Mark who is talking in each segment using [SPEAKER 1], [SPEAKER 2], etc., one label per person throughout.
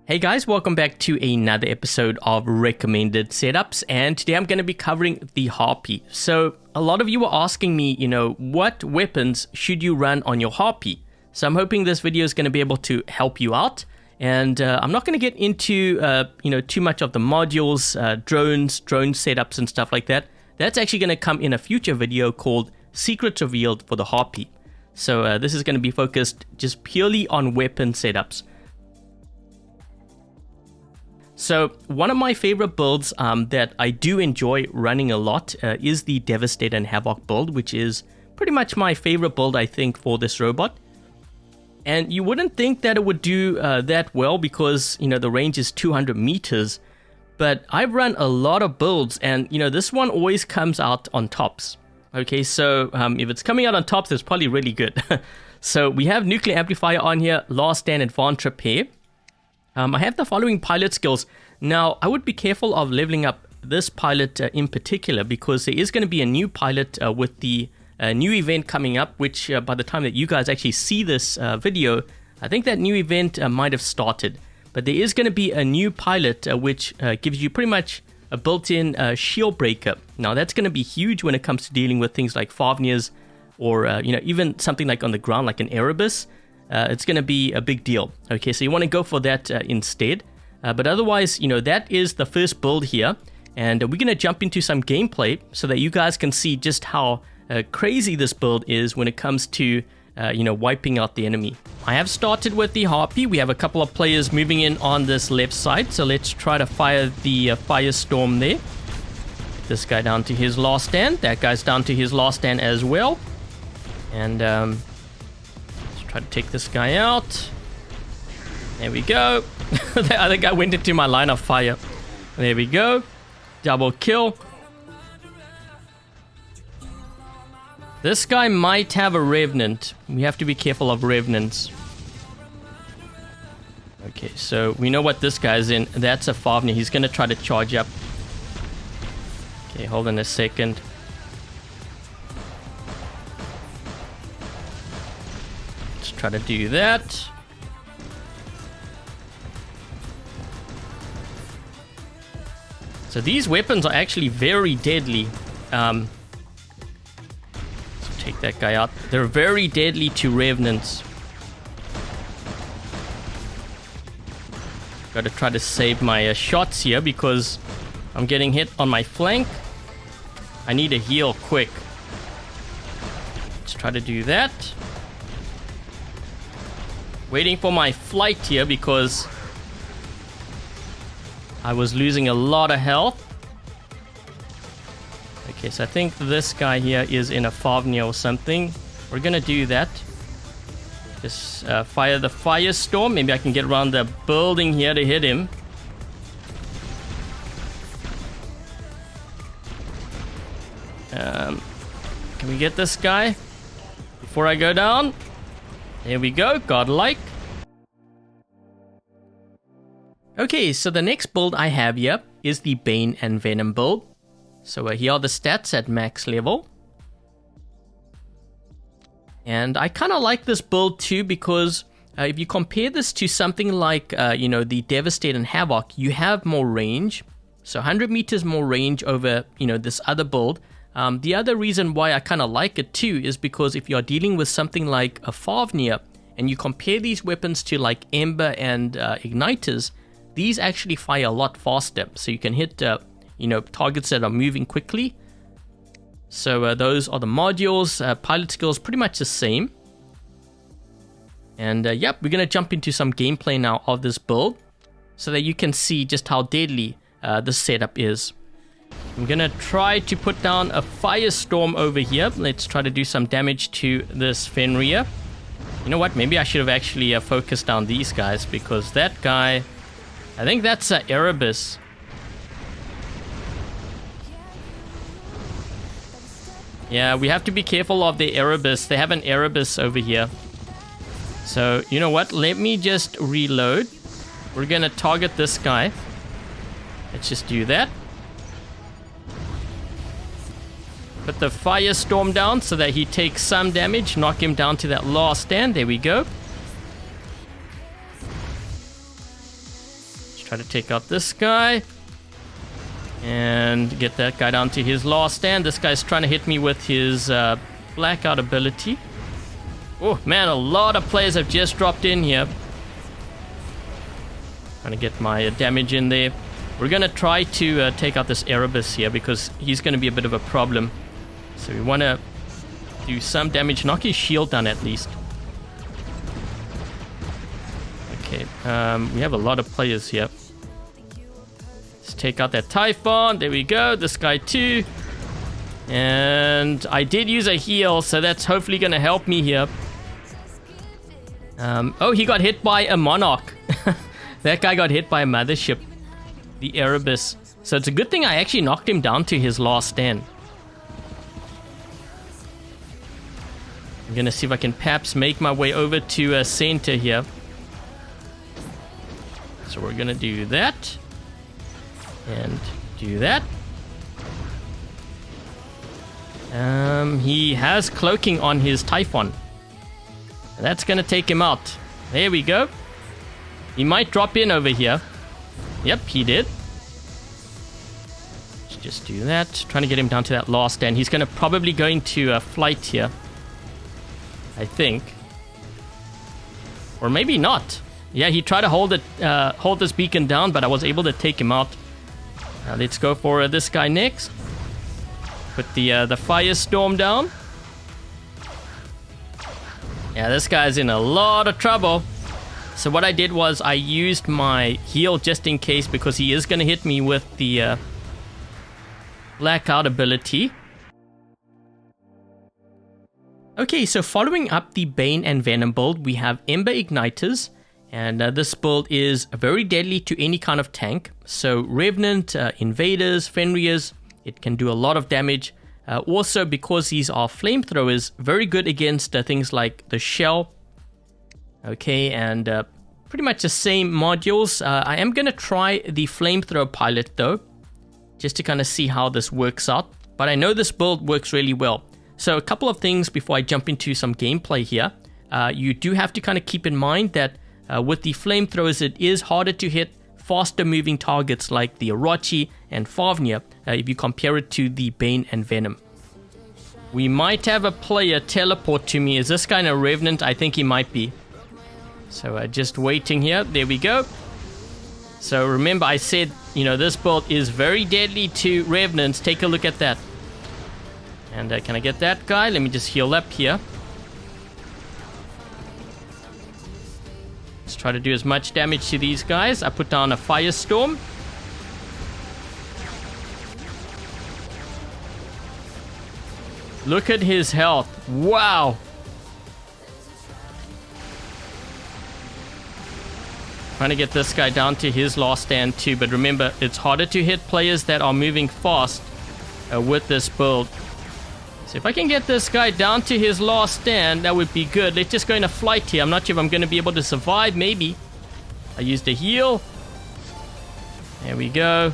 [SPEAKER 1] Hey guys, welcome back to another episode of Recommended Setups, and today I'm going to be covering the Harpy. So a lot of you were asking me, what weapons should you run on your Harpy? So I'm hoping this video is going to be able to help you out, and I'm not going to get into too much of the modules, drone setups and stuff like that. That's actually going to come in a future video called Secrets Revealed for the Harpy. So this is going to be focused just purely on weapon setups. So one of my favorite builds that I do enjoy running a lot is the Devastator-Havoc build, which is pretty much my favorite build, I think, for this robot. And you wouldn't think that it would do that well because, the range is 200 meters. But I've run a lot of builds and, this one always comes out on tops. Okay, so if it's coming out on tops, it's probably really good. So we have Nuclear Amplifier on here, Last Stand, Advanced Repair. I have the following pilot skills. Now, I would be careful of leveling up this pilot in particular because there is going to be a new pilot with the new event coming up, which by the time that you guys actually see this video, I think that new event might have started. But there is going to be a new pilot which gives you pretty much a built-in shield breaker. Now, that's going to be huge when it comes to dealing with things like Favnias or even something like on the ground like an Erebus. It's going to be a big deal. Okay, so you want to go for that instead. But otherwise, that is the first build here. And we're going to jump into some gameplay so that you guys can see just how crazy this build is when it comes to, wiping out the enemy. I have started with the Harpy. We have a couple of players moving in on this left side. So let's try to fire the Firestorm there. This guy down to his last stand. That guy's down to his last stand as well. And try to take this guy out. There we go. The other guy went into my line of fire. There we go. Double kill. This guy might have a Revenant. We have to be careful of Revenants. Okay, so we know what this guy's in. That's a Favnia. He's going to try to charge up. Okay, hold on a second. Try to do that. So these weapons are actually very deadly. So take that guy out. They're very deadly to Revenants. Got to try to save my shots here because I'm getting hit on my flank. I need a heal quick. Let's try to do that. Waiting for my flight here because I was losing a lot of health. Okay, so I think this guy here is in a Favnia or something. We're gonna do that. Just fire the Firestorm. Maybe I can get around the building here to hit him. Can we get this guy before I go down? There we go, godlike. Okay, so the next build I have here is the Bane-Venom build. So here are the stats at max level. And I kind of like this build too because if you compare this to something like, the Devastator-Havoc, you have more range. So 100 meters more range over, this other build. The other reason why I kind of like it too is because if you're dealing with something like a Favnia and you compare these weapons to like Ember and Igniters, these actually fire a lot faster. So you can hit, targets that are moving quickly. So those are the modules. Pilot skills pretty much the same. And yep, we're going to jump into some gameplay now of this build so that you can see just how deadly this setup is. I'm going to try to put down a Firestorm over here. Let's try to do some damage to this Fenrir. You know what? Maybe I should have actually focused on these guys because that guy, I think that's an Erebus. Yeah, we have to be careful of the Erebus. They have an Erebus over here. So, you know what? Let me just reload. We're going to target this guy. Let's just do that. Put the Firestorm down so that he takes some damage. Knock him down to that last stand. There we go. Try to take out this guy. And get that guy down to his last stand. This guy's trying to hit me with his blackout ability. Oh, man, a lot of players have just dropped in here. Trying to get my damage in there. We're going to try to take out this Erebus here because he's going to be a bit of a problem. So we want to do some damage. Knock his shield down at least. Okay, we have a lot of players here. Let's take out that Typhon. There we go. This guy too. And I did use a heal, so that's hopefully going to help me here. Oh, he got hit by a Monarch. That guy got hit by a Mothership. The Erebus. So it's a good thing I actually knocked him down to his last stand. I'm going to see if I can perhaps make my way over to center here. So we're going to do that. And do that. He has cloaking on his Typhon. That's going to take him out. There we go. He might drop in over here. Yep, he did. Let's just do that. Trying to get him down to that last stand. He's going to probably go into flight here. I think. Or maybe not. Yeah, he tried to hold this beacon down, but I was able to take him out. Let's go for this guy next. Put the Firestorm down. Yeah, this guy's in a lot of trouble. So what I did was I used my heal just in case because he is going to hit me with the blackout ability. Okay, so following up the Bane and Venom build, we have Ember-Igniters. And this build is very deadly to any kind of tank. So Revenant, Invaders, Fenriers, it can do a lot of damage. Also, because these are flamethrowers, very good against things like the Shell. Okay, and pretty much the same modules. I am going to try the flamethrower pilot though, just to kind of see how this works out. But I know this build works really well. So a couple of things before I jump into some gameplay here. You do have to kind of keep in mind that with the flamethrowers, it is harder to hit faster moving targets like the Orochi and Fafnir if you compare it to the Bane and Venom. We might have a player teleport to me. Is this guy a Revenant? I think he might be. So just waiting here. There we go. So remember I said, you know, this build is very deadly to Revenants. Take a look at that. And can I get that guy? Let me just heal up here. Let's try to do as much damage to these guys. I put down a Firestorm. Look at his health. Wow. Trying to get this guy down to his last stand too. But remember, it's harder to hit players that are moving fast with this build. So if I can get this guy down to his last stand, that would be good. Let's just go into flight here. I'm not sure if I'm going to be able to survive. Maybe. I used a heal. There we go.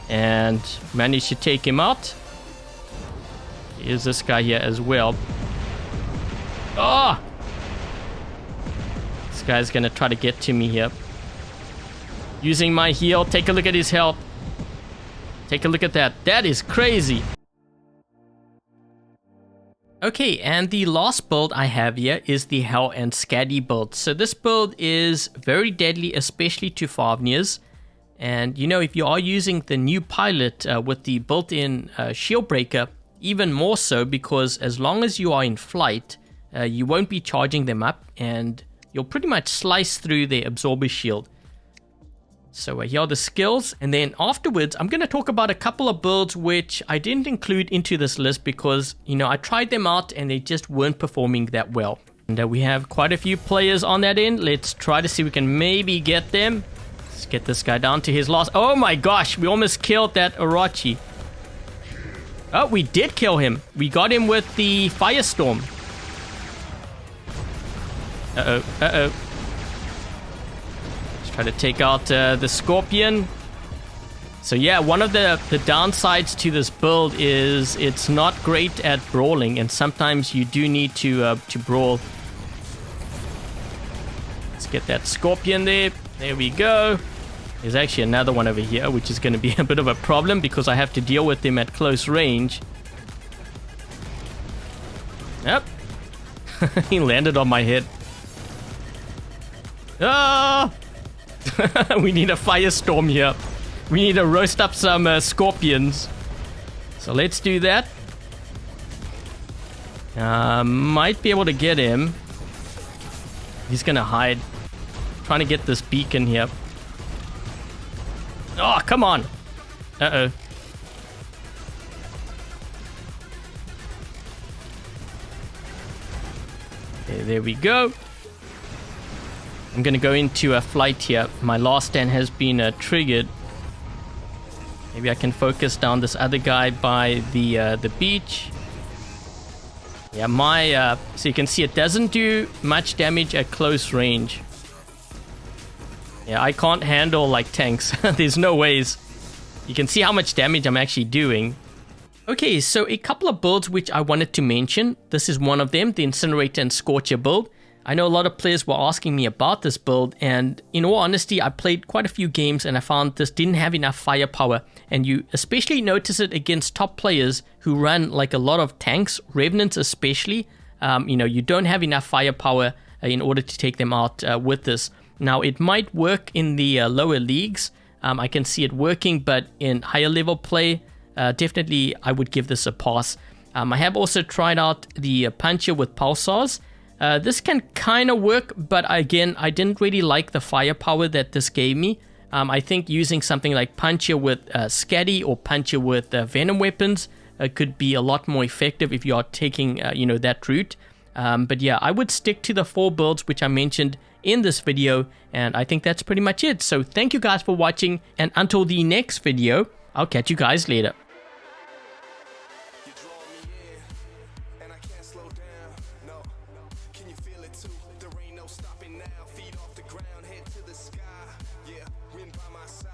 [SPEAKER 1] And managed to take him out. Here's this guy here as well. Oh! This guy's going to try to get to me here. Using my heal. Take a look at his health. Take a look at that. That is crazy. Okay, and the last build I have here is the Hel-Skadi build. So this build is very deadly, especially to Fafnirs. And you know, if you are using the new pilot with the built-in shield breaker, even more so, because as long as you are in flight, you won't be charging them up and you'll pretty much slice through their absorber shield. So here are the skills, and then afterwards I'm going to talk about a couple of builds which I didn't include into this list because, you know, I tried them out and they just weren't performing that well. And we have quite a few players on that end. Let's try to see if we can maybe get them. Let's get this guy down to his last. Oh my gosh, we almost killed that Orochi. Oh, we did kill him. We got him with the Firestorm. Uh-oh, uh-oh. Try to take out the Scorpion. So yeah, one of the downsides to this build is it's not great at brawling, and sometimes you do need to brawl. Let's get that Scorpion there. There we go. There's actually another one over here, which is going to be a bit of a problem because I have to deal with him at close range. Yep. He landed on my head. Ah! We need a firestorm here. We need to roast up some scorpions. So let's do that. Might be able to get him. He's gonna hide. Trying to get this beacon here. Oh, come on. Uh-oh. Okay, there we go. I'm gonna go into a flight here. My last stand has been triggered. Maybe I can focus down this other guy by the beach. Yeah, so you can see it doesn't do much damage at close range. Yeah, I can't handle like tanks. There's no ways. You can see how much damage I'm actually doing. Okay, so a couple of builds which I wanted to mention. This is one of them, the Incinerator and Scorcher build. I know a lot of players were asking me about this build, and in all honesty, I played quite a few games and I found this didn't have enough firepower, and you especially notice it against top players who run like a lot of tanks, Revenants especially. You know, you don't have enough firepower in order to take them out with this. Now, it might work in the lower leagues. I can see it working, but in higher level play, definitely I would give this a pass. I have also tried out the Puncher with Pulsars. This can kind of work, but again, I didn't really like the firepower that this gave me. I think using something like Puncher with Hel-Skadi or Puncher with Venom weapons could be a lot more effective if you are taking, you know, that route. But yeah, I would stick to the 4 builds which I mentioned in this video, and I think that's pretty much it. So thank you guys for watching, and until the next video, I'll catch you guys later.
[SPEAKER 2] Stopping now, feet off the ground, head to the sky. Yeah, wind by my side.